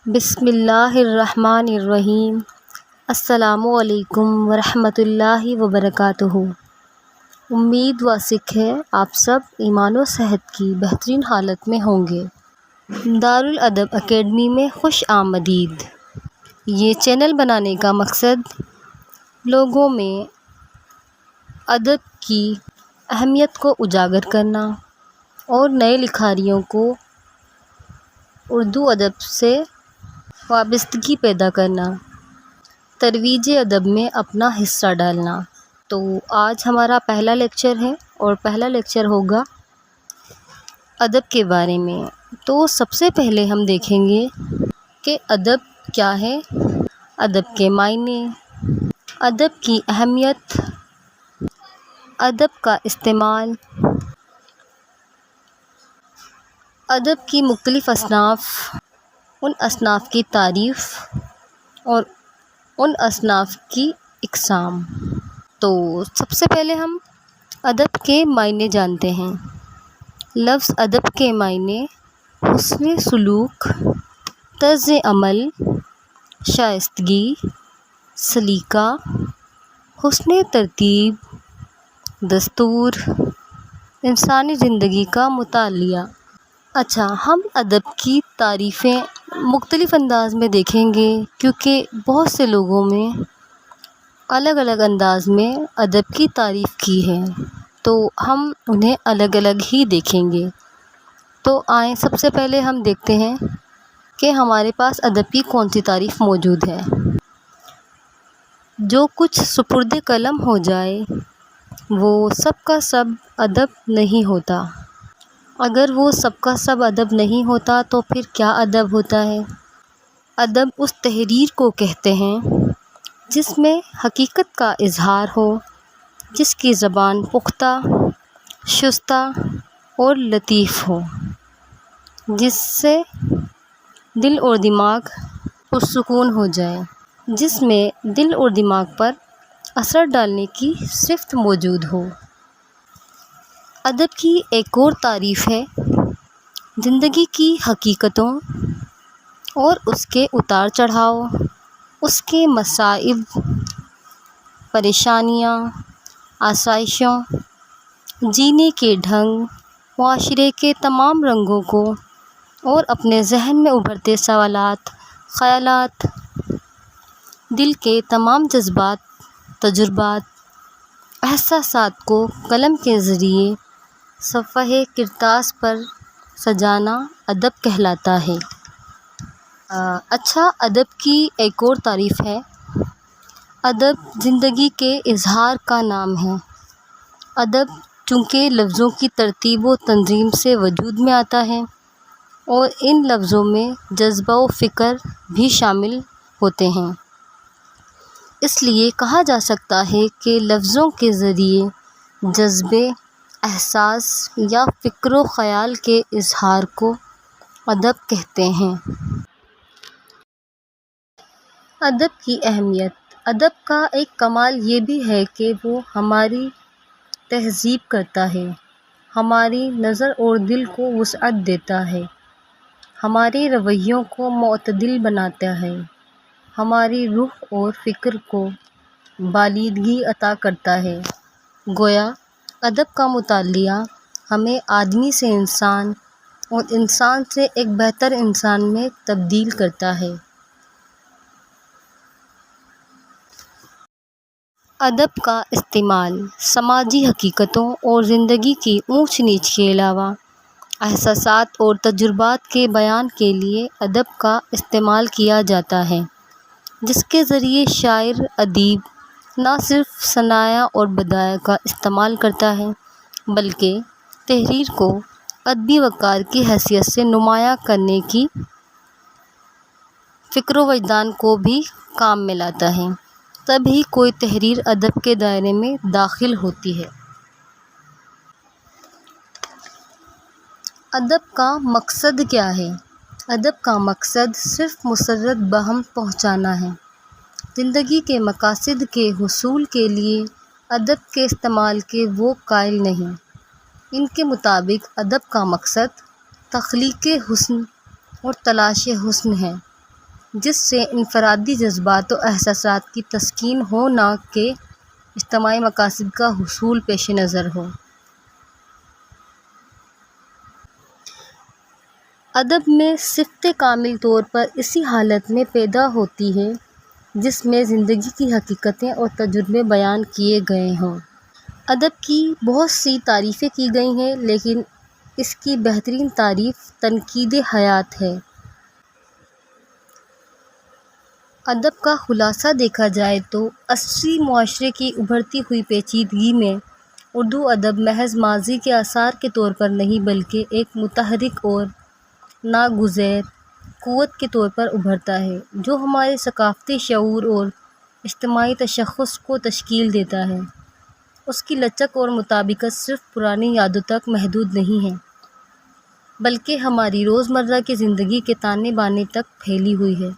بسم اللہ الرحمن الرحیم۔ السلام علیکم ورحمۃ اللہ وبرکاتہ۔ امید واثق ہے آپ سب ایمان و صحت کی بہترین حالت میں ہوں گے۔ دارالادب اکیڈمی میں خوش آمدید۔ یہ چینل بنانے کا مقصد لوگوں میں ادب کی اہمیت کو اجاگر کرنا اور نئے لکھاریوں کو اردو ادب سے وابستگی پیدا کرنا، ترویج ادب میں اپنا حصہ ڈالنا۔ تو آج ہمارا پہلا لیکچر ہے اور پہلا لیکچر ہوگا ادب کے بارے میں۔ تو سب سے پہلے ہم دیکھیں گے کہ ادب کیا ہے، ادب کے معنی، ادب کی اہمیت، ادب کا استعمال، ادب کی مختلف اصناف، ان اصناف کی تعریف اور ان اصناف کی اقسام۔ تو سب سے پہلے ہم ادب کے معنی جانتے ہیں۔ لفظ ادب کے معنی حسن سلوک، طرز عمل، شائستگی، سلیقہ، حسن ترتیب، دستور، انسانی زندگی کا مطالعہ۔ اچھا، ہم ادب کی تعریفیں مختلف انداز میں دیکھیں گے کیونکہ بہت سے لوگوں میں الگ الگ انداز میں ادب کی تعریف کی ہے، تو ہم انہیں الگ الگ ہی دیکھیں گے۔ تو آئیں سب سے پہلے ہم دیکھتے ہیں کہ ہمارے پاس ادب کی کون سی تعریف موجود ہے۔ جو کچھ سپرد قلم ہو جائے وہ سب کا سب ادب نہیں ہوتا۔ اگر وہ سب کا سب ادب نہیں ہوتا تو پھر کیا ادب ہوتا ہے؟ ادب اس تحریر کو کہتے ہیں جس میں حقیقت کا اظہار ہو، جس کی زبان پختہ، شستہ اور لطیف ہو، جس سے دل اور دماغ پرسکون ہو جائے، جس میں دل اور دماغ پر اثر ڈالنے کی صفت موجود ہو۔ ادب کی ایک اور تعریف ہے زندگی کی حقیقتوں اور اس کے اتار چڑھاؤ، اس کے مصائب، پریشانیاں، آسائشوں، جینے کے ڈھنگ، معاشرے کے تمام رنگوں کو اور اپنے ذہن میں ابھرتے سوالات، خیالات، دل کے تمام جذبات، تجربات، احساسات کو قلم کے ذریعے صفحہ کرتاس پر سجانا ادب کہلاتا ہے۔ اچھا، ادب کی ایک اور تعریف ہے ادب زندگی کے اظہار کا نام ہے۔ ادب چونکہ لفظوں کی ترتیب و تنظیم سے وجود میں آتا ہے اور ان لفظوں میں جذبہ و فکر بھی شامل ہوتے ہیں، اس لیے کہا جا سکتا ہے کہ لفظوں کے ذریعے جذبے، احساس یا فکر و خیال کے اظہار کو ادب کہتے ہیں۔ ادب کی اہمیت۔ ادب کا ایک کمال یہ بھی ہے کہ وہ ہماری تہذیب کرتا ہے، ہماری نظر اور دل کو وسعت دیتا ہے، ہمارے رویوں کو معتدل بناتا ہے، ہماری روح اور فکر کو بالیدگی عطا کرتا ہے۔ گویا ادب کا مطالعہ ہمیں آدمی سے انسان اور انسان سے ایک بہتر انسان میں تبدیل کرتا ہے۔ ادب کا استعمال سماجی حقیقتوں اور زندگی کی اونچ نیچ کے علاوہ احساسات اور تجربات کے بیان کے لیے ادب کا استعمال کیا جاتا ہے، جس کے ذریعے شاعر، ادیب نہ صرف ثنایا اور بدایع کا استعمال کرتا ہے بلکہ تحریر کو ادبی وقار کی حیثیت سے نمایاں کرنے کی فکر و وجدان کو بھی کام میں لاتا ہے، تب ہی کوئی تحریر ادب کے دائرے میں داخل ہوتی ہے۔ ادب کا مقصد کیا ہے؟ ادب کا مقصد صرف مسرت بہم پہنچانا ہے۔ زندگی کے مقاصد کے حصول کے لیے ادب کے استعمال کے وہ قائل نہیں۔ ان کے مطابق ادب کا مقصد تخلیق حسن اور تلاش حسن ہے۔ جس سے انفرادی جذبات و احساسات کی تسکین ہو نہ کہ اجتماعی مقاصد کا حصول پیش نظر ہو۔ ادب میں صفت کامل طور پر اسی حالت میں پیدا ہوتی ہے جس میں زندگی کی حقیقتیں اور تجربے بیان کیے گئے ہوں۔ ادب کی بہت سی تعریفیں کی گئی ہیں، لیکن اس کی بہترین تعریف تنقید حیات ہے۔ ادب کا خلاصہ دیکھا جائے تو عصری معاشرے کی ابھرتی ہوئی پیچیدگی میں اردو ادب محض ماضی کے آثار کے طور پر نہیں بلکہ ایک متحرک اور ناگزیر قوت کے طور پر ابھرتا ہے، جو ہمارے ثقافتی شعور اور اجتماعی تشخص کو تشکیل دیتا ہے۔ اس کی لچک اور مطابقت صرف پرانی یادوں تک محدود نہیں ہے، بلکہ ہماری روزمرہ کی زندگی کے تانے بانے تک پھیلی ہوئی ہے،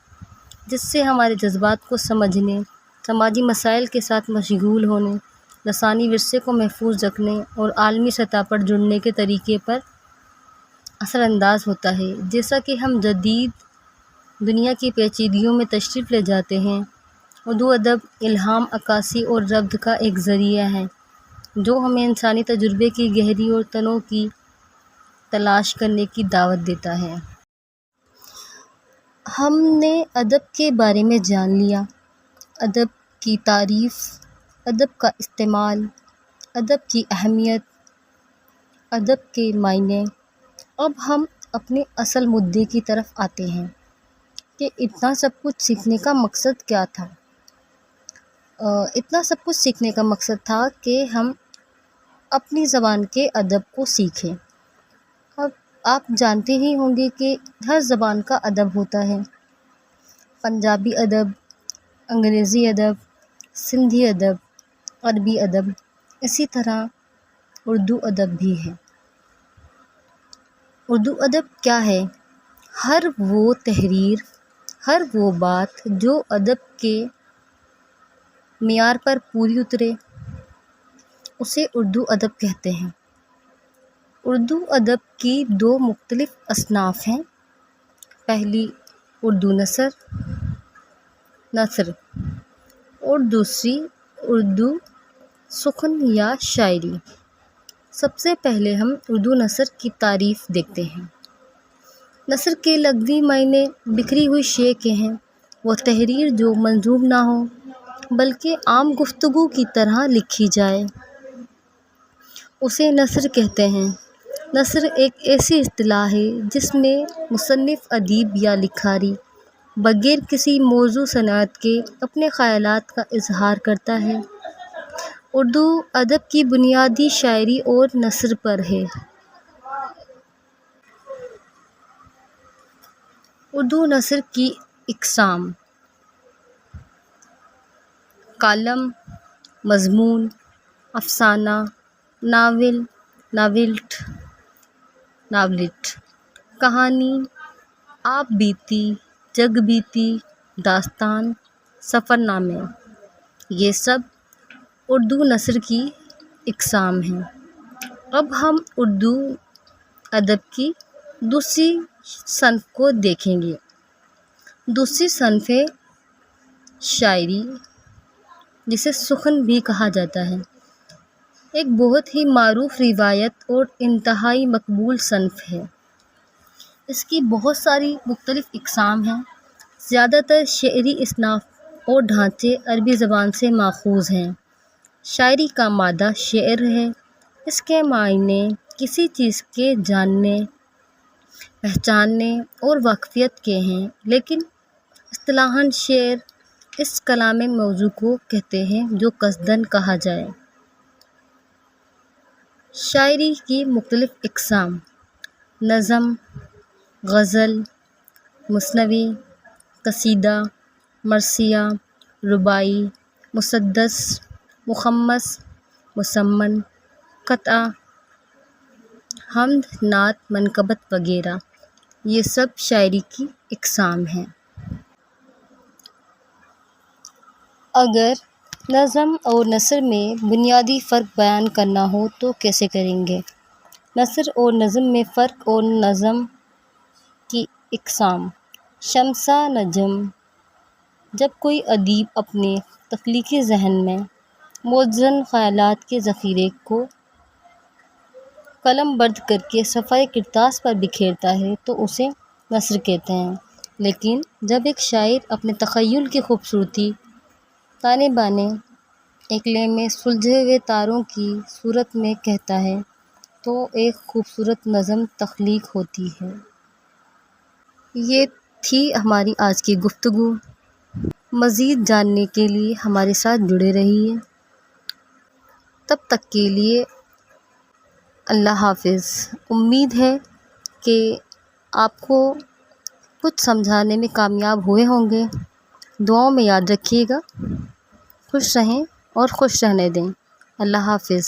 جس سے ہمارے جذبات کو سمجھنے، سماجی مسائل کے ساتھ مشغول ہونے، لسانی ورثے کو محفوظ رکھنے اور عالمی سطح پر جڑنے کے طریقے پر اثر انداز ہوتا ہے۔ جیسا کہ ہم جدید دنیا کی پیچیدگیوں میں تشریف لے جاتے ہیں، اردو ادب الہام، عکاسی اور ربط کا ایک ذریعہ ہے جو ہمیں انسانی تجربے کی گہری اور تنوع کی تلاش کرنے کی دعوت دیتا ہے۔ ہم نے ادب کے بارے میں جان لیا، ادب کی تعریف، ادب کا استعمال، ادب کی اہمیت، ادب کے معنی۔ اب ہم اپنے اصل مدعے کی طرف آتے ہیں کہ اتنا سب کچھ سیکھنے کا مقصد کیا تھا؟ اتنا سب کچھ سیکھنے کا مقصد تھا کہ ہم اپنی زبان کے ادب کو سیکھیں۔ اب آپ جانتے ہی ہوں گے کہ ہر زبان کا ادب ہوتا ہے۔ پنجابی ادب، انگریزی ادب، سندھی ادب، عربی ادب، اسی طرح اردو ادب بھی ہے۔ اردو ادب کیا ہے؟ ہر وہ تحریر، ہر وہ بات جو ادب کے معیار پر پوری اترے، اسے اردو ادب کہتے ہیں۔ اردو ادب کی دو مختلف اصناف ہیں، پہلی اردو نثر اور دوسری اردو سخن یا شاعری۔ سب سے پہلے ہم اردو نثر کی تعریف دیکھتے ہیں۔ نثر کے لغوی معنی بکھری ہوئی شے کے ہیں، وہ تحریر جو منظوم نہ ہو بلکہ عام گفتگو کی طرح لکھی جائے، اسے نثر کہتے ہیں۔ نثر ایک ایسی اصطلاح ہے جس میں مصنف، ادیب یا لکھاری بغیر کسی موضوع صنعت کے اپنے خیالات کا اظہار کرتا ہے۔ اردو ادب کی بنیادی شاعری اور نثر پر ہے۔ اردو نثر کی اقسام: کالم، مضمون، افسانہ، ناول، ناولٹ، کہانی، آپ بیتی، جگ بیتی، داستان، سفر نامے، یہ سب اردو نثر کی اقسام ہیں۔ اب ہم اردو ادب کی دوسری صنف کو دیکھیں گے۔ دوسری صنف ہے شاعری، جسے سخن بھی کہا جاتا ہے۔ ایک بہت ہی معروف روایت اور انتہائی مقبول صنف ہے۔ اس کی بہت ساری مختلف اقسام ہیں۔ زیادہ تر شعری اصناف اور ڈھانچے عربی زبان سے ماخوذ ہیں۔ شاعری کا مادہ شعر ہے۔ اس کے معنی کسی چیز کے جاننے، پہچاننے اور واقفیت کے ہیں، لیکن اصطلاحاً شعر اس کلام موضوع کو کہتے ہیں جو قصداً کہا جائے۔ شاعری کی مختلف اقسام: نظم، غزل، مثنوی، قصیدہ، مرثیہ، رباعی، مسدس، مخمس، مسمن، قطعہ، حمد، نعت، منقبت وغیرہ، یہ سب شاعری کی اقسام ہیں۔ اگر نظم اور نثر میں بنیادی فرق بیان کرنا ہو تو کیسے کریں گے؟ نثر اور نظم میں فرق اور نظم کی اقسام: شمسہ نجم۔ جب کوئی ادیب اپنے تخلیقی ذہن میں متزن خیالات کے ذخیرے کو قلم برد کر کے صفحۂ کرتاس پر بکھیرتا ہے تو اسے نثر کہتے ہیں، لیکن جب ایک شاعر اپنے تخیل کی خوبصورتی تانے بانے ایک لے میں سلجھے ہوئے تاروں کی صورت میں کہتا ہے تو ایک خوبصورت نظم تخلیق ہوتی ہے۔ یہ تھی ہماری آج کی گفتگو۔ مزید جاننے کے لیے ہمارے ساتھ جڑے رہیے۔ تب تک کے لیے اللہ حافظ۔ امید ہے کہ آپ کو کچھ سمجھانے میں کامیاب ہوئے ہوں گے۔ دعاؤں میں یاد رکھیے گا۔ خوش رہیں اور خوش رہنے دیں۔ اللہ حافظ۔